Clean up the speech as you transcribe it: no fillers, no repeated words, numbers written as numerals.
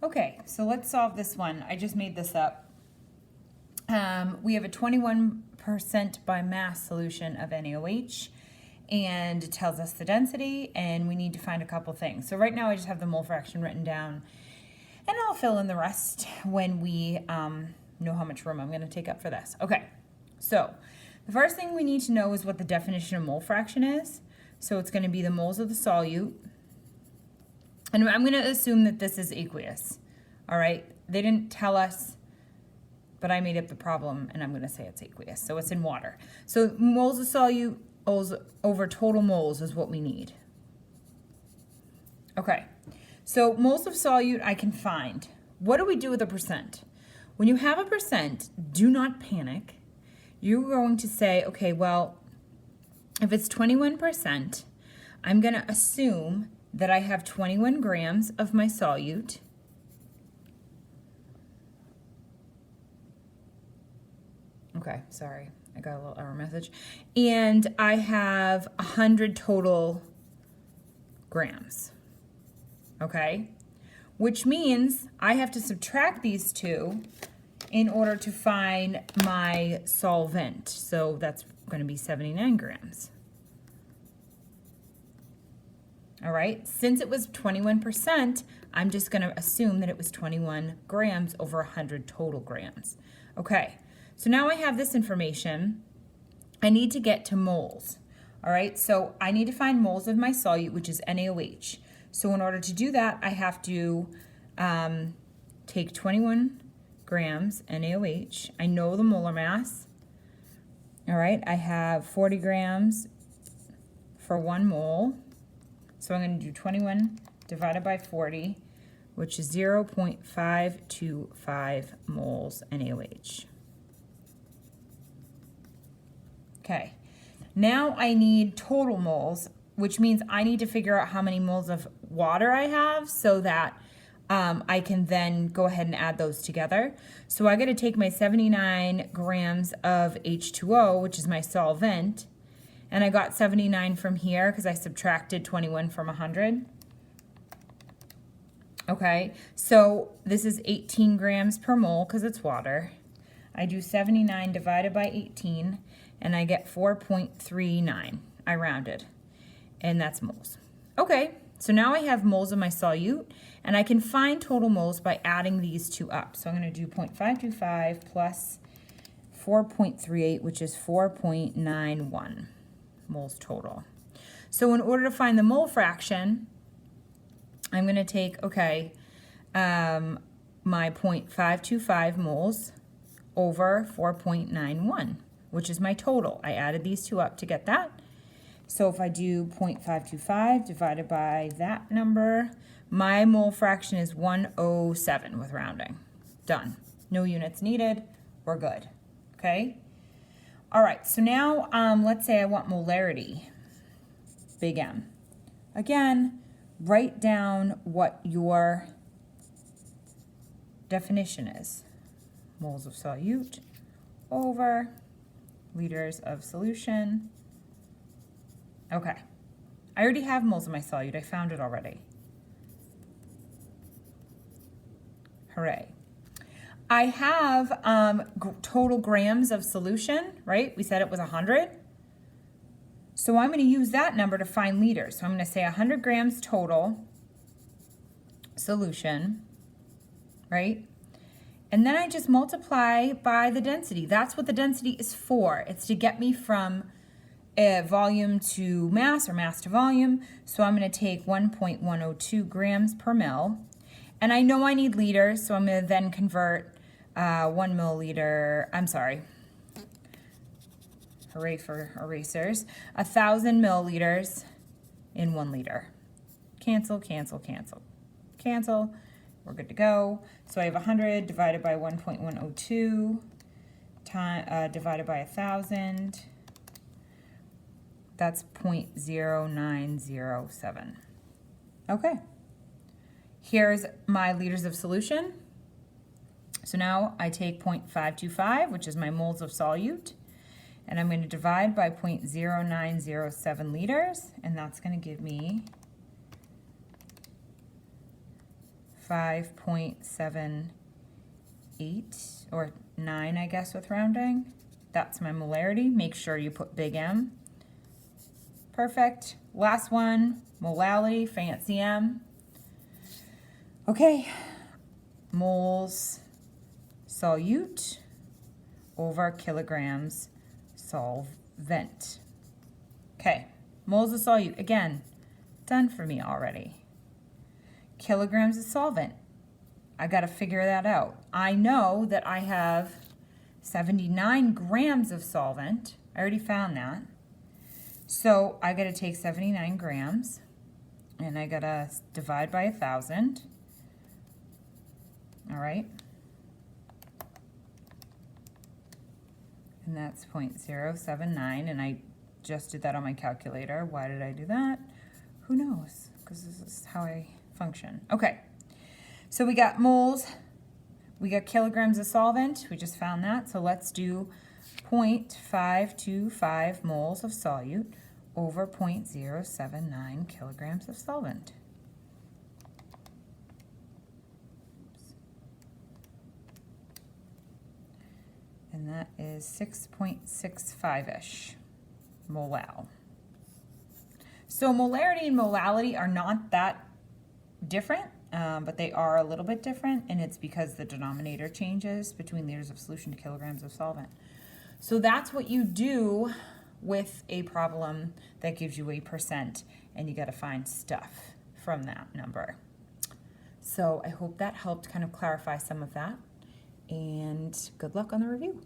Okay, so let's solve this one. I just made this up. We have a 21% by mass solution of NaOH, and it tells us the density, and we need to find a couple things. So right now I just have the mole fraction written down, and I'll fill in the rest when we know how much room I'm going to take up for this. Okay, so the first thing we need to know is what the definition of mole fraction is. So it's going to be the moles of the solute. And I'm going to assume that this is aqueous. All right, they didn't tell us, but I made up the problem, and I'm going to say it's aqueous. So it's in water. So moles of solute over total moles is what we need. Okay, so moles of solute I can find. What do we do with a percent? When you have a percent, do not panic. You're going to say, okay, well, if it's 21%, I'm going to assume that I have 21 grams of my solute. Okay, sorry, I got a little error message. And I have 100 total grams, okay? Which means I have to subtract these two in order to find my solvent. So that's going to be 79 grams. All right, since it was 21%, I'm just going to assume that it was 21 grams over 100 total grams. Okay, so now I have this information. I need to get to moles. All right, so I need to find moles of my solute, which is NaOH. So in order to do that, I have to take 21 grams NaOH. I know the molar mass. All right, I have 40 grams for 1 mole. So I'm going to do 21 divided by 40, which is 0.525 moles NaOH. Okay, now I need total moles, which means I need to figure out how many moles of water I have so that I can then go ahead and add those together. So I got to take my 79 grams of H2O, which is my solvent, and I got 79 from here because I subtracted 21 from 100. Okay, so this is 18 grams per mole because it's water. I do 79 divided by 18, and I get 4.39. I rounded, and that's moles. Okay, so now I have moles of my solute, and I can find total moles by adding these two up. So I'm going to do 0.525 plus 4.38, which is 4.91 moles total. So in order to find the mole fraction, I'm going to take, okay, my 0.525 moles over 4.91, which is my total. I added these two up to get that. So if I do 0.525 divided by that number, my mole fraction is 107 with rounding. Done. No units needed. We're good. Okay? All right, so now let's say I want molarity, big M. Again, write down what your definition is. Moles of solute over liters of solution. Okay, I already have moles of my solute. I found it already. Hooray. I have total grams of solution, right? We said it was 100. So I'm going to use that number to find liters. So I'm going to say 100 grams total solution, right? And then I just multiply by the density. That's what the density is for. It's to get me from volume to mass or mass to volume. So I'm going to take 1.102 grams per mil. And I know I need liters, so I'm going to then convert 1 milliliter, I'm sorry, hooray for erasers, 1,000 milliliters in 1 liter. Cancel, cancel, cancel, cancel. We're good to go. So I have 100 divided by 1.102 divided by 1,000. That's 0.0907. Okay. Here's my liters of solution. So now I take 0.525, which is my moles of solute, and I'm going to divide by 0.0907 liters, and that's going to give me 5.78 or 9, I guess, with rounding. That's my molarity. Make sure you put big M. Perfect. Last one, molality, fancy M. Okay, moles solute over kilograms solvent. Okay, moles of solute, again, done for me already. Kilograms of solvent, I gotta figure that out. I know that I have 79 grams of solvent. I already found that. So I gotta take 79 grams and I gotta divide by 1,000. All right. And that's 0.079, and I just did that on my calculator. Why did I do that? Who knows? Because this is how I function. Okay, so we got moles, we got kilograms of solvent, we just found that. So let's do 0.525 moles of solute over 0.079 kilograms of solvent. And that is 6.65-ish molal. So molarity and molality are not that different, but they are a little bit different, and it's because the denominator changes between liters of solution to kilograms of solvent. So that's what you do with a problem that gives you a percent, and you got to find stuff from that number. So I hope that helped kind of clarify some of that, and good luck on the review.